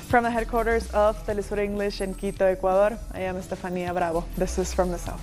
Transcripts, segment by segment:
From the headquarters of Telesur English in Quito, Ecuador, I am Estefanía Bravo. This is From the South.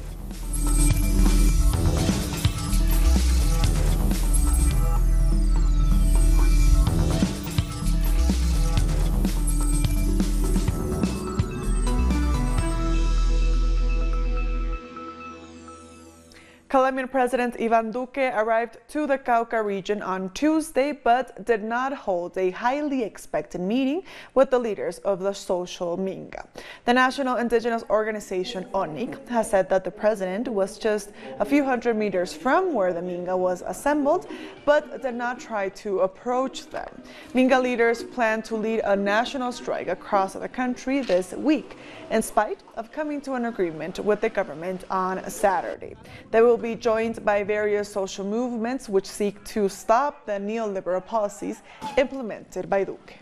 Colombian President Duque arrived to the Cauca region on Tuesday, but did not hold a highly expected meeting with the leaders of the social Minga. The national indigenous organization ONIC has said that the president was just a few hundred meters from where the Minga was assembled, but did not try to approach them. Minga leaders plan to lead a national strike across the country this week, in spite of coming to an agreement with the government on Saturday. They will be joined by various social movements which seek to stop the neoliberal policies implemented by Duque.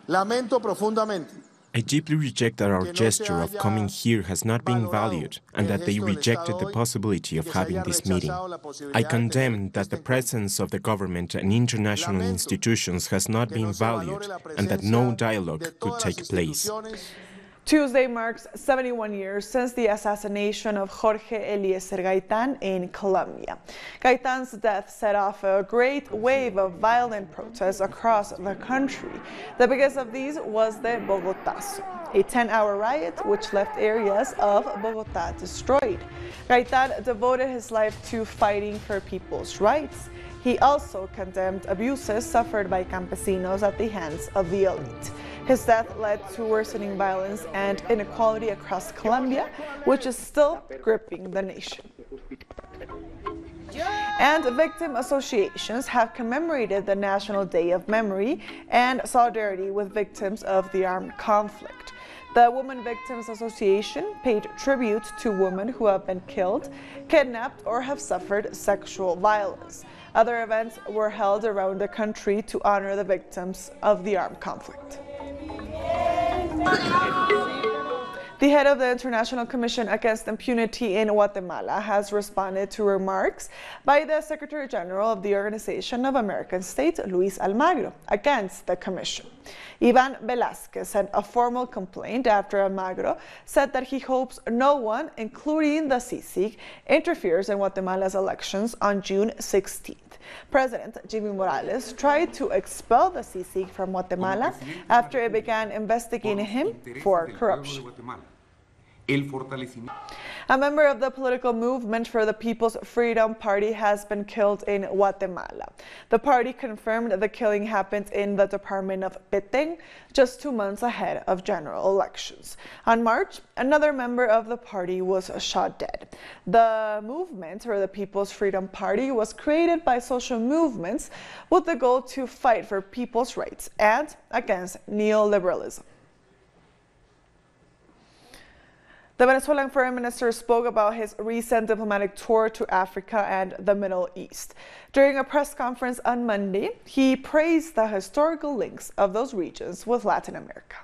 Lamento profundamente. I deeply reject that our gesture of coming here has not been valued and that they rejected the possibility of having this meeting. I condemn that the presence of the government and international institutions has not been valued and that no dialogue could take place. Tuesday marks 71 years since the assassination of Jorge Eliezer Gaitan in Colombia. Gaitan's death set off a great wave of violent protests across the country. The biggest of these was the Bogotazo, a 10-hour riot which left areas of Bogotá destroyed. Gaitan devoted his life to fighting for people's rights. He also condemned abuses suffered by campesinos at the hands of the elite. His death led to worsening violence and inequality across Colombia, which is still gripping the nation. And victim associations have commemorated the National Day of Memory and Solidarity with victims of the armed conflict. The Women Victims Association paid tribute to women who have been killed, kidnapped, or have suffered sexual violence. Other events were held around the country to honor the victims of the armed conflict. The head of the International Commission Against Impunity in Guatemala has responded to remarks by the Secretary General of the Organization of American States, Luis Almagro, against the commission. Ivan Velázquez sent a formal complaint after Almagro said that he hopes no one, including the CICIG, interferes in Guatemala's elections on June 16th. President Jimmy Morales tried to expel the CICIG from Guatemala after it began investigating him for corruption. A member of the political movement for the People's Freedom Party has been killed in Guatemala. The party confirmed the killing happened in the department of Petén, just 2 months ahead of general elections. On March, another member of the party was shot dead. The movement for the People's Freedom Party was created by social movements with the goal to fight for people's rights and against neoliberalism. The Venezuelan Foreign Minister spoke about his recent diplomatic tour to Africa and the Middle East. During a press conference on Monday, he praised the historical links of those regions with Latin America.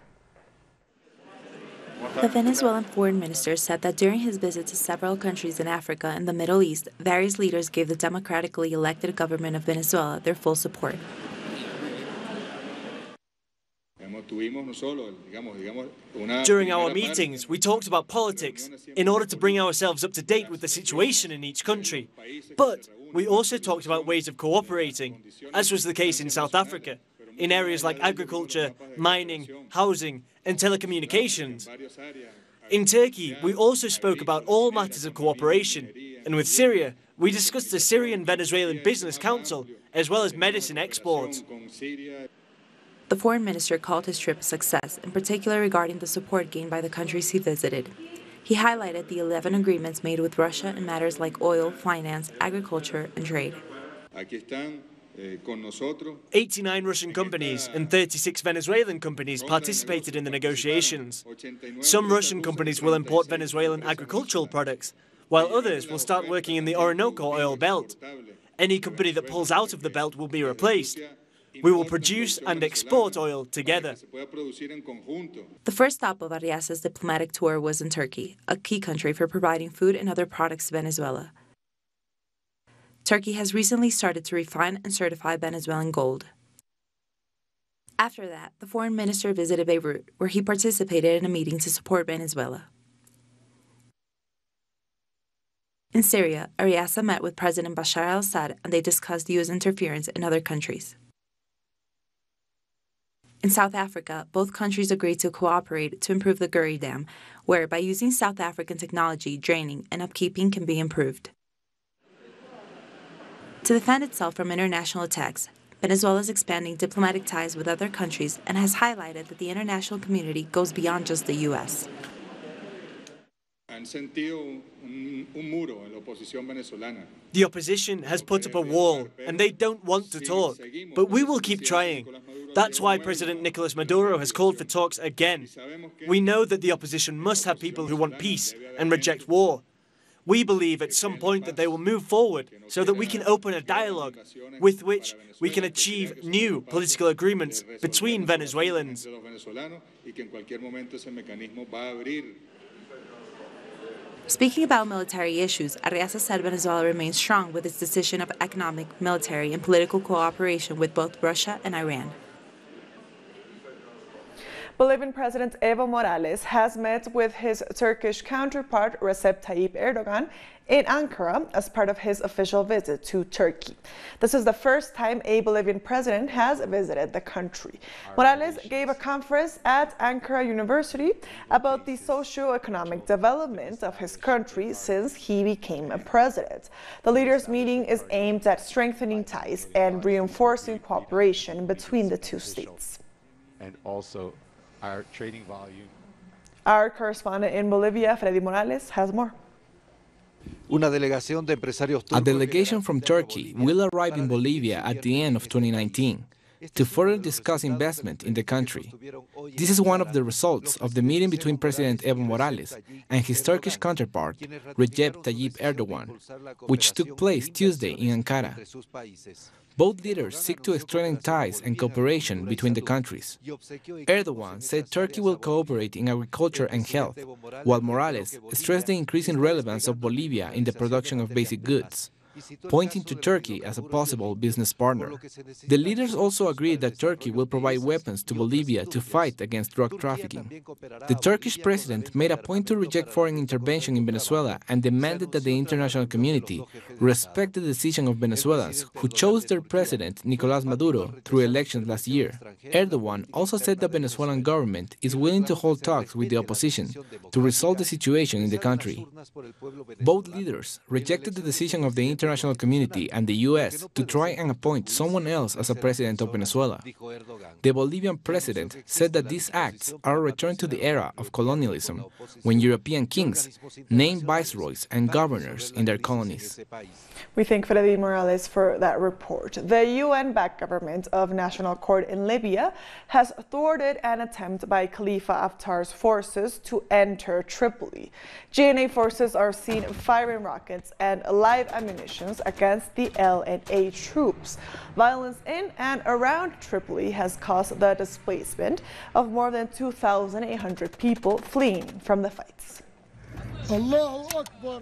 The Venezuelan foreign minister said that during his visit to several countries in Africa and the Middle East, various leaders gave the democratically elected government of Venezuela their full support. During our meetings, we talked about politics in order to bring ourselves up to date with the situation in each country. But we also talked about ways of cooperating, as was the case in South Africa, in areas like agriculture, mining, housing, and telecommunications. In Turkey, we also spoke about all matters of cooperation, and with Syria, we discussed the Syrian-Venezuelan Business Council, as well as medicine exports. The foreign minister called his trip a success, in particular regarding the support gained by the countries he visited. He highlighted the 11 agreements made with Russia in matters like oil, finance, agriculture, and trade. 89 Russian companies and 36 Venezuelan companies participated in the negotiations. Some Russian companies will import Venezuelan agricultural products, while others will start working in the Orinoco oil belt. Any company that pulls out of the belt will be replaced. We will produce and export oil together. The first stop of Arias's diplomatic tour was in Turkey, a key country for providing food and other products to Venezuela. Turkey has recently started to refine and certify Venezuelan gold. After that, the foreign minister visited Beirut, where he participated in a meeting to support Venezuela. In Syria, Ariasa met with President Bashar al-Assad and they discussed U.S. interference in other countries. In South Africa, both countries agreed to cooperate to improve the Guri Dam, where by using South African technology, draining and upkeeping can be improved. To defend itself from international attacks, Venezuela is expanding diplomatic ties with other countries and has highlighted that the international community goes beyond just the U.S. The opposition has put up a wall, and they don't want to talk. But we will keep trying. That's why President Nicolas Maduro has called for talks again. We know that the opposition must have people who want peace and reject war. We believe at some point that they will move forward so that we can open a dialogue with which we can achieve new political agreements between Venezuelans. Speaking about military issues, Ariasa said Venezuela remains strong with its decision of economic, military, and political cooperation with both Russia and Iran. Bolivian President Evo Morales has met with his Turkish counterpart Recep Tayyip Erdogan in Ankara as part of his official visit to Turkey. This is the first time a Bolivian president has visited the country. Morales gave a conference at Ankara University about the socio-economic development of his country since he became a president. The leaders' meeting is aimed at strengthening ties and reinforcing cooperation between the two states. And also our trading volume. Our correspondent in Bolivia, Freddy Morales, has more. A delegation from Turkey will arrive in Bolivia at the end of 2019 to further discuss investment in the country. This is one of the results of the meeting between President Evo Morales and his Turkish counterpart, Recep Tayyip Erdogan, which took place Tuesday in Ankara. Both leaders seek to strengthen ties and cooperation between the countries. Erdogan said Turkey will cooperate in agriculture and health, while Morales stressed the increasing relevance of Bolivia in the production of basic goods, pointing to Turkey as a possible business partner. The leaders also agreed that Turkey will provide weapons to Bolivia to fight against drug trafficking. The Turkish president made a point to reject foreign intervention in Venezuela and demanded that the international community respect the decision of Venezuelans who chose their president, Nicolas Maduro, through elections last year. Erdogan also said the Venezuelan government is willing to hold talks with the opposition to resolve the situation in the country. Both leaders rejected the decision of the international community and the U.S. to try and appoint someone else as a president of Venezuela. The Bolivian president said that these acts are a return to the era of colonialism, when European kings named viceroys and governors in their colonies. We thank Freddy Morales for that report. The UN-backed government of National Court in Libya has thwarted an attempt by Khalifa Haftar's forces to enter Tripoli. GNA forces are seen firing rockets and live ammunition against the LNA troops. Violence in and around Tripoli has caused the displacement of more than 2,800 people fleeing from the fights. Allahu Akbar.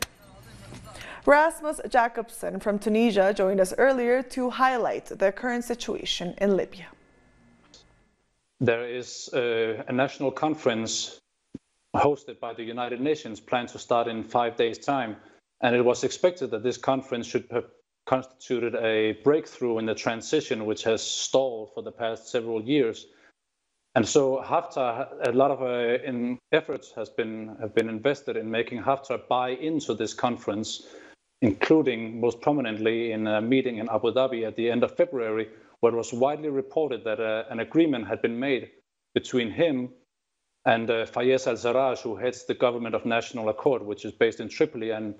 Rasmus Jacobson from Tunisia joined us earlier to highlight the current situation in Libya. There is a national conference hosted by the United Nations planned to start in 5 days' time. And it was expected that this conference should have constituted a breakthrough in the transition, which has stalled for the past several years. And so Haftar, a lot of efforts have been invested in making Haftar buy into this conference, including most prominently in a meeting in Abu Dhabi at the end of February, where it was widely reported that an agreement had been made between him and Fayez al-Sarraj, who heads the Government of National Accord, which is based in Tripoli and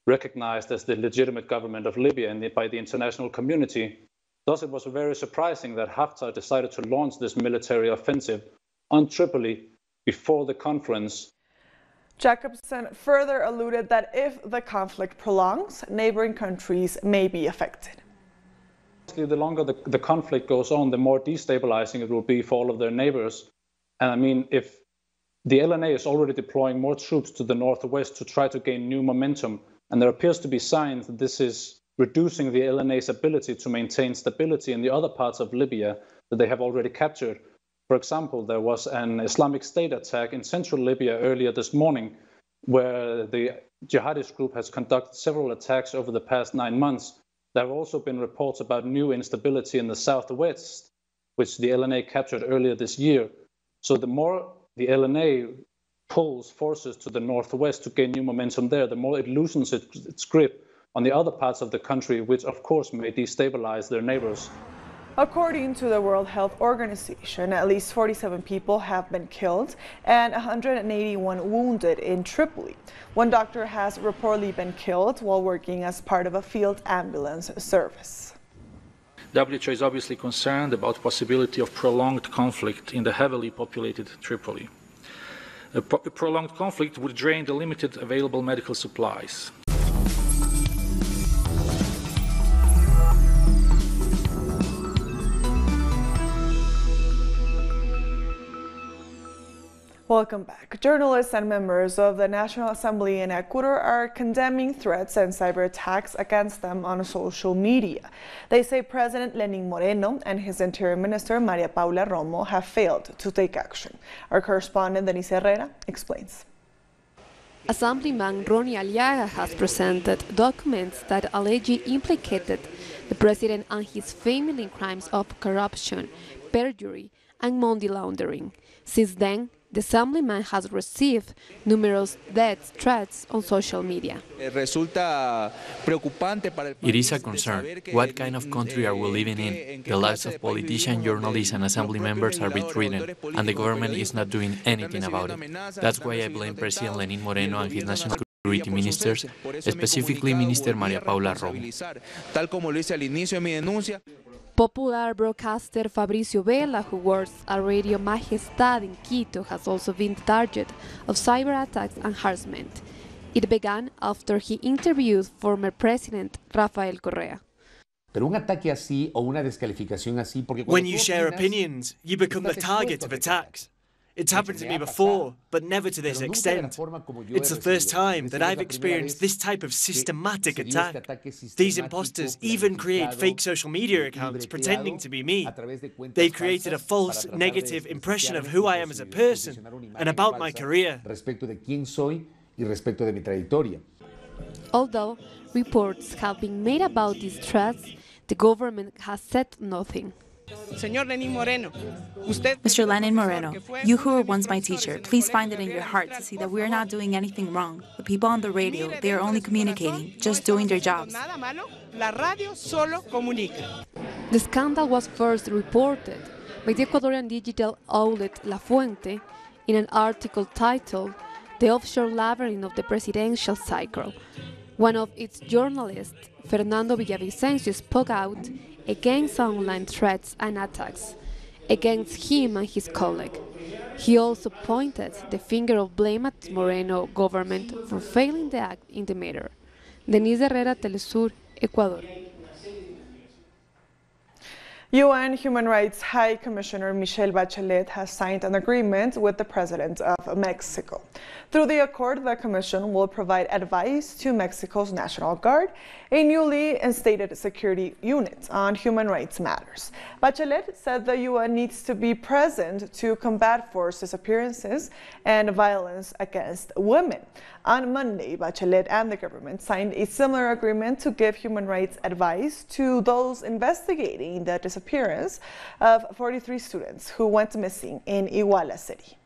recognized as the legitimate government of Libya by the international community. Thus, it was very surprising that Haftar decided to launch this military offensive on Tripoli before the conference. Jacobson further alluded that if the conflict prolongs, neighboring countries may be affected. The longer the conflict goes on, the more destabilizing it will be for all of their neighbors. And I mean, if the LNA is already deploying more troops to the northwest to try to gain new momentum, and there appears to be signs that this is reducing the LNA's ability to maintain stability in the other parts of Libya, that they have already captured. For example, there was an Islamic State attack in central Libya earlier this morning, where the jihadist group has conducted several attacks over the past 9 months. There have also been reports about new instability in the southwest, which the LNA captured earlier this year. So the more the LNA pulls forces to the northwest to gain new momentum there, the more it loosens its grip on the other parts of the country, which of course may destabilize their neighbors. According to the World Health Organization, at least 47 people have been killed and 181 wounded in Tripoli. One doctor has reportedly been killed while working as part of a field ambulance service. WHO is obviously concerned about the possibility of prolonged conflict in the heavily populated Tripoli. A prolonged conflict would drain the limited available medical supplies. Welcome back. Journalists and members of the National Assembly in Ecuador are condemning threats and cyber attacks against them on social media. They say President Lenín Moreno and his Interior Minister Maria Paula Romo have failed to take action. Our correspondent Denise Herrera explains. Assemblyman Ronnie Aliaga has presented documents that allegedly implicated the president and his family in crimes of corruption, perjury, and money laundering. Since then, the Assemblyman has received numerous death threats on social media. It is a concern. What kind of country are we living in? The lives of politicians, journalists, and assembly members are betrayed, and the government is not doing anything about it. That's why I blame President Lenín Moreno and his national security ministers, specifically Minister Maria Paula Romo. Popular broadcaster Fabricio Vela, who works at Radio Majestad in Quito, has also been the target of cyber attacks and harassment. It began after he interviewed former President Rafael Correa. When you share opinions, you become the target of attacks. It's happened to me before, but never to this extent. It's the first time that I've experienced this type of systematic attack. These imposters even create fake social media accounts pretending to be me. They've created a false, negative impression of who I am as a person and about my career. Although reports have been made about these threats, the government has said nothing. Mr. Lenín Moreno, you who were once my teacher, please find it in your heart to see that we are not doing anything wrong. The people on the radio, they are only communicating, just doing their jobs. The scandal was first reported by the Ecuadorian digital outlet La Fuente in an article titled "The Offshore Labyrinth of the Presidential Cycle." One of its journalists, Fernando Villavicencio, spoke out against online threats and attacks against him and his colleague. He also pointed the finger of blame at Moreno government for failing to act in the matter. Denise Herrera, Telesur, Ecuador. UN Human Rights High Commissioner Michelle Bachelet has signed an agreement with the President of Mexico. Through the accord, the Commission will provide advice to Mexico's National Guard, a newly instated security unit on human rights matters. Bachelet said the UN needs to be present to combat forced disappearances and violence against women. On Monday, Bachelet and the government signed a similar agreement to give human rights advice to those investigating the disappearance of 43 students who went missing in Iguala City.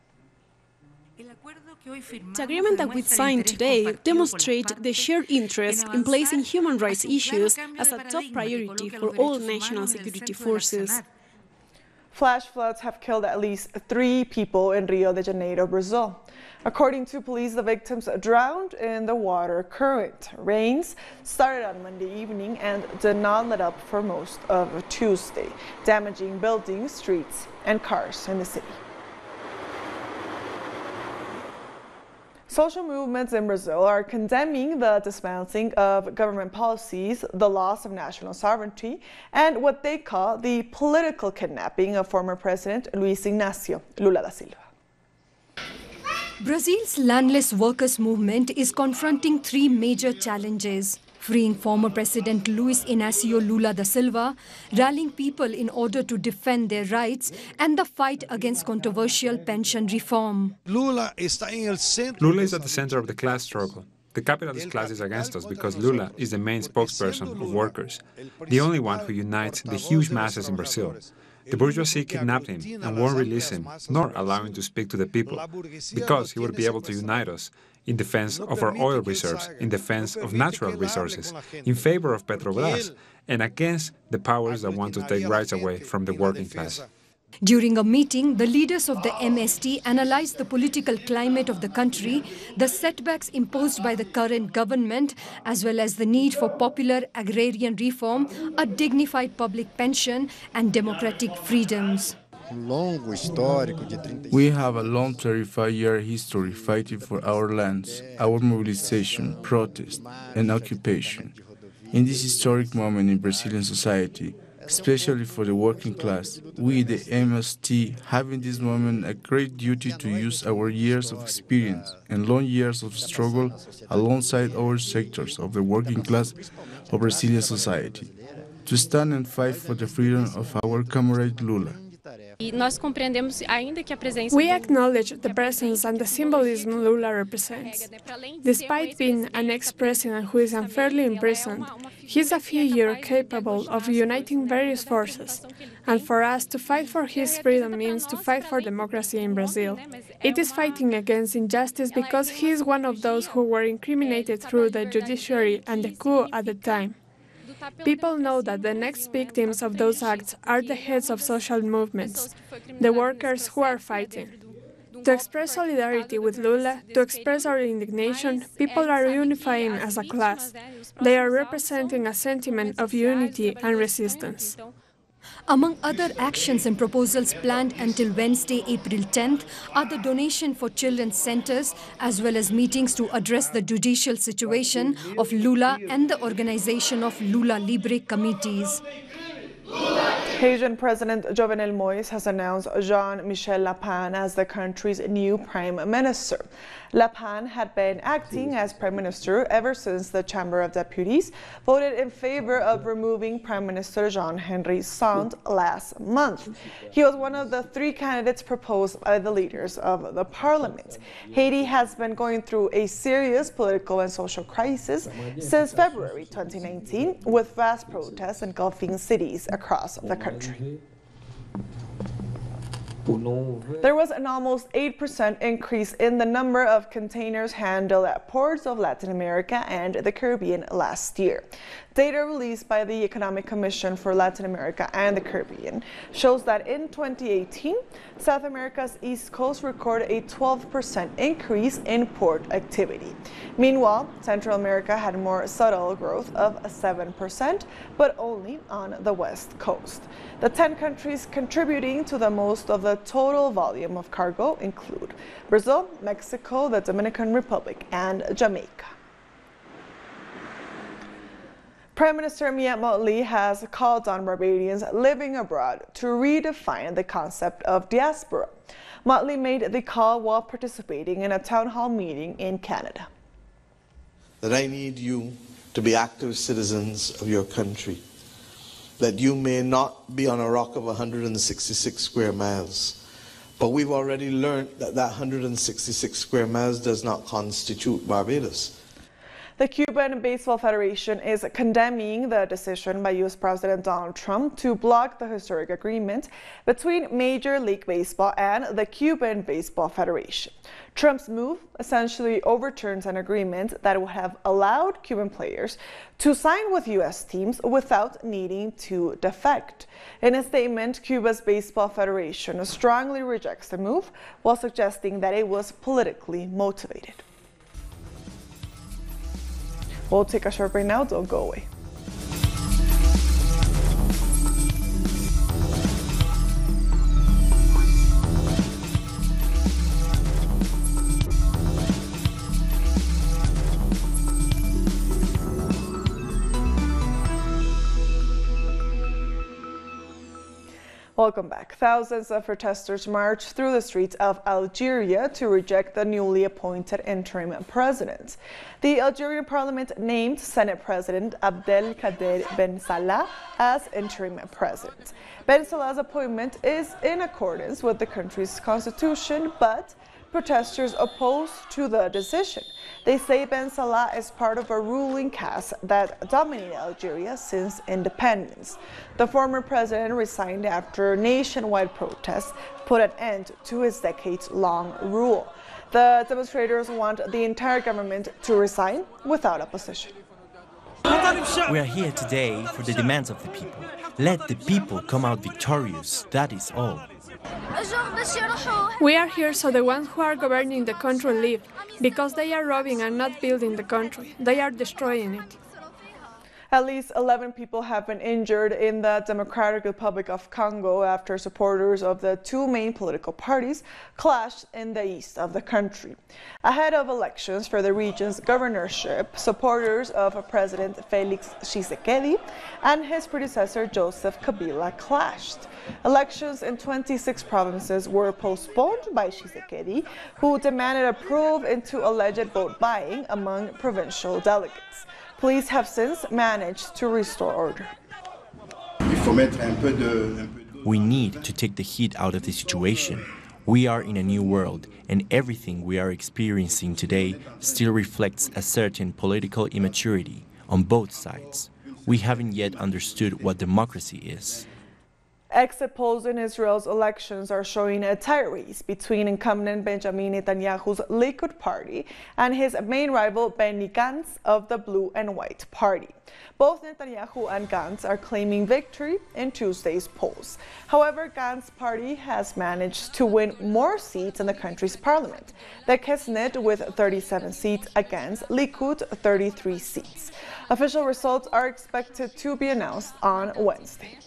The agreement that we signed today demonstrates the shared interest in placing human rights issues as a top priority for all national security forces. Flash floods have killed at least 3 people in Rio de Janeiro, Brazil. According to police, the victims drowned in the water current. Rains started on Monday evening and did not let up for most of Tuesday, damaging buildings, streets, and cars in the city. Social movements in Brazil are condemning the dismantling of government policies, the loss of national sovereignty, and what they call the political kidnapping of former President Luiz Inácio Lula da Silva. Brazil's landless workers movement is confronting 3 major challenges. freeing former President Luiz Inácio Lula da Silva, rallying people in order to defend their rights, and the fight against controversial pension reform. Lula is at the center of the class struggle. The capitalist class is against us because Lula is the main spokesperson of workers, the only one who unites the huge masses in Brazil. The bourgeoisie kidnapped him and won't release him, nor allow him to speak to the people, because he would be able to unite us in defense of our oil reserves, in defense of natural resources, in favor of Petrobras, and against the powers that want to take rights away from the working class. During a meeting, the leaders of the MST analyzed the political climate of the country, the setbacks imposed by the current government, as well as the need for popular agrarian reform, a dignified public pension, and democratic freedoms. We have a long 35-year history fighting for our lands, our mobilization, protest, and occupation. In this historic moment in Brazilian society, especially for the working class, we, the MST, have in this moment a great duty to use our years of experience and long years of struggle alongside other sectors of the working class of Brazilian society, to stand and fight for the freedom of our comrade Lula. We acknowledge the presence and the symbolism Lula represents. Despite being an ex-president who is unfairly imprisoned, he is a figure capable of uniting various forces. And for us, to fight for his freedom means to fight for democracy in Brazil. It is fighting against injustice because he is one of those who were incriminated through the judiciary and the coup at the time. People know that the next victims of those acts are the heads of social movements, the workers who are fighting. To express solidarity with Lula, to express our indignation, people are unifying as a class. They are representing a sentiment of unity and resistance. Among other actions and proposals planned until Wednesday, April 10th, are the donation for children's centers, as well as meetings to address the judicial situation of Lula and the organization of Lula Libre committees. Haitian President Jovenel Moïse has announced Jean-Michel Lapin as the country's new prime minister. Lapin had been acting as prime minister ever since the Chamber of Deputies voted in favor of removing Prime Minister Jean-Henri Sand last month. He was one of the 3 candidates proposed by the leaders of the parliament. Haiti has been going through a serious political and social crisis since February 2019, with vast protests engulfing cities across the country. There was an almost 8% increase in the number of containers handled at ports of Latin America and the Caribbean last year. Data released by the Economic Commission for Latin America and the Caribbean shows that in 2018, South America's East Coast recorded a 12% increase in port activity. Meanwhile, Central America had more subtle growth of 7%, but only on the West Coast. The 10 countries contributing to the most of the total volume of cargo include Brazil, Mexico, the Dominican Republic, and Jamaica. Prime Minister Miette Motley has called on Barbadians living abroad to redefine the concept of diaspora. Motley made the call while participating in a town hall meeting in Canada. That I need you to be active citizens of your country, that you may not be on a rock of 166 square miles. But we've already learned that 166 square miles does not constitute Barbados. The Cuban Baseball Federation is condemning the decision by U.S. President Donald Trump to block the historic agreement between Major League Baseball and the Cuban Baseball Federation. Trump's move essentially overturns an agreement that would have allowed Cuban players to sign with U.S. teams without needing to defect. In a statement, Cuba's Baseball Federation strongly rejects the move while suggesting that it was politically motivated. We'll take a short break now, don't go away. Welcome back. Thousands of protesters marched through the streets of Algeria to reject the newly appointed interim president. The Algerian parliament named Senate President Abdelkader Ben Salah as interim president. Ben Salah's appointment is in accordance with the country's constitution, but protesters opposed to the decision. They say Ben Salah is part of a ruling caste that dominated Algeria since independence. The former president resigned after nationwide protests put an end to his decades-long rule. The demonstrators want the entire government to resign without opposition. We are here today for the demands of the people. Let the people come out victorious, that is all. We are here so the ones who are governing the country leave, because they are robbing and not building the country. They are destroying it. At least 11 people have been injured in the Democratic Republic of Congo after supporters of the two main political parties clashed in the east of the country. Ahead of elections for the region's governorship, supporters of President Felix Tshisekedi and his predecessor Joseph Kabila clashed. Elections in 26 provinces were postponed by Tshisekedi, who demanded a probe into alleged vote buying among provincial delegates. Police have since managed to restore order. We need to take the heat out of the situation. We are in a new world, and everything we are experiencing today still reflects a certain political immaturity on both sides. We haven't yet understood what democracy is. Exit polls in Israel's elections are showing a tight race between incumbent Benjamin Netanyahu's Likud party and his main rival Benny Gantz of the Blue and White Party. Both Netanyahu and Gantz are claiming victory in Tuesday's polls. However, Gantz's party has managed to win more seats in the country's parliament, the Knesset with 37 seats against Likud 33 seats. Official results are expected to be announced on Wednesday.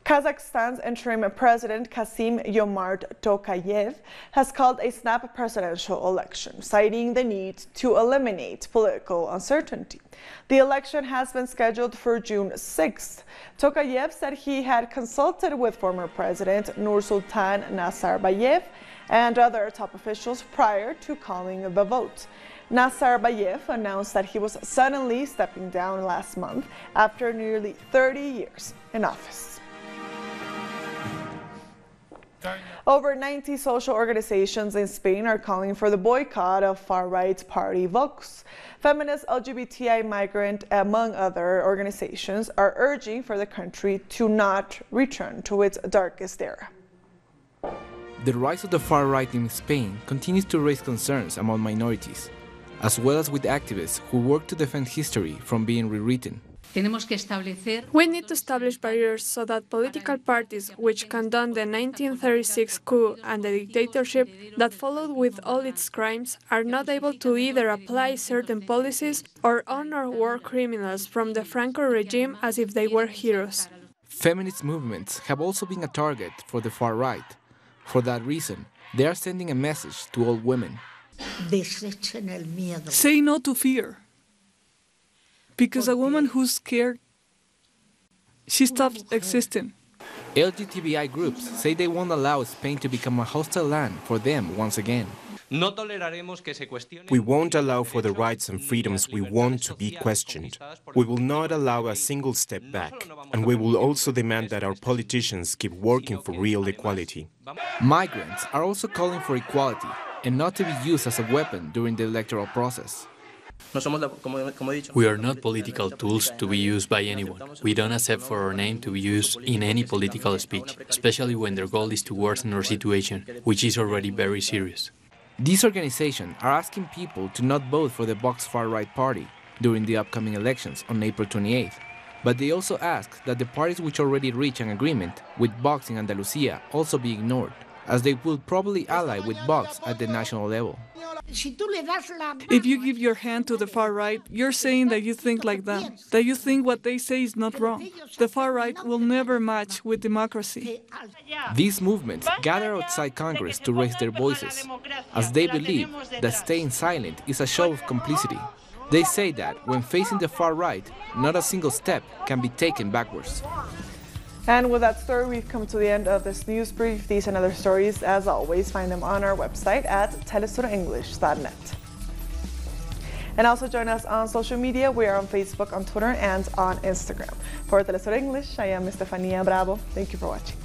Kazakhstan's interim president Kassym-Jomart Tokayev has called a snap presidential election, citing the need to eliminate political uncertainty. The election has been scheduled for June 6th. Tokayev said he had consulted with former President Nursultan Nazarbayev and other top officials prior to calling the vote. Nazarbayev announced that he was suddenly stepping down last month after nearly 30 years in office. Over 90 social organizations in Spain are calling for the boycott of far-right party Vox. Feminist, LGBTI, migrant, among other organizations, are urging for the country to not return to its darkest era. The rise of the far right in Spain continues to raise concerns among minorities, as well as with activists who work to defend history from being rewritten. We need to establish barriers so that political parties which condone the 1936 coup and the dictatorship that followed with all its crimes are not able to either apply certain policies or honor war criminals from the Franco regime as if they were heroes. Feminist movements have also been a target for the far right. For that reason, they are sending a message to all women. Say no to fear. Because a woman who's scared, she stops existing. LGBTI groups say they won't allow Spain to become a hostile land for them once again. We won't allow for the rights and freedoms we want to be questioned. We will not allow a single step back, and we will also demand that our politicians keep working for real equality. Migrants are also calling for equality and not to be used as a weapon during the electoral process. We are not political tools to be used by anyone. We don't accept for our name to be used in any political speech, especially when their goal is to worsen our situation, which is already very serious. These organizations are asking people to not vote for the Vox far-right party during the upcoming elections on April 28th, but they also ask that the parties which already reach an agreement with Vox in Andalusia also be ignored, as they will probably ally with Vox at the national level. If you give your hand to the far right, you're saying that you think like them, that you think what they say is not wrong. The far right will never match with democracy. These movements gather outside Congress to raise their voices, as they believe that staying silent is a show of complicity. They say that when facing the far right, not a single step can be taken backwards. And with that story, we've come to the end of this news brief. These and other stories, as always, find them on our website at telesurenglish.net. And also join us on social media. We are on Facebook, on Twitter, and on Instagram. For Telesur English, I am Estefania Bravo. Thank you for watching.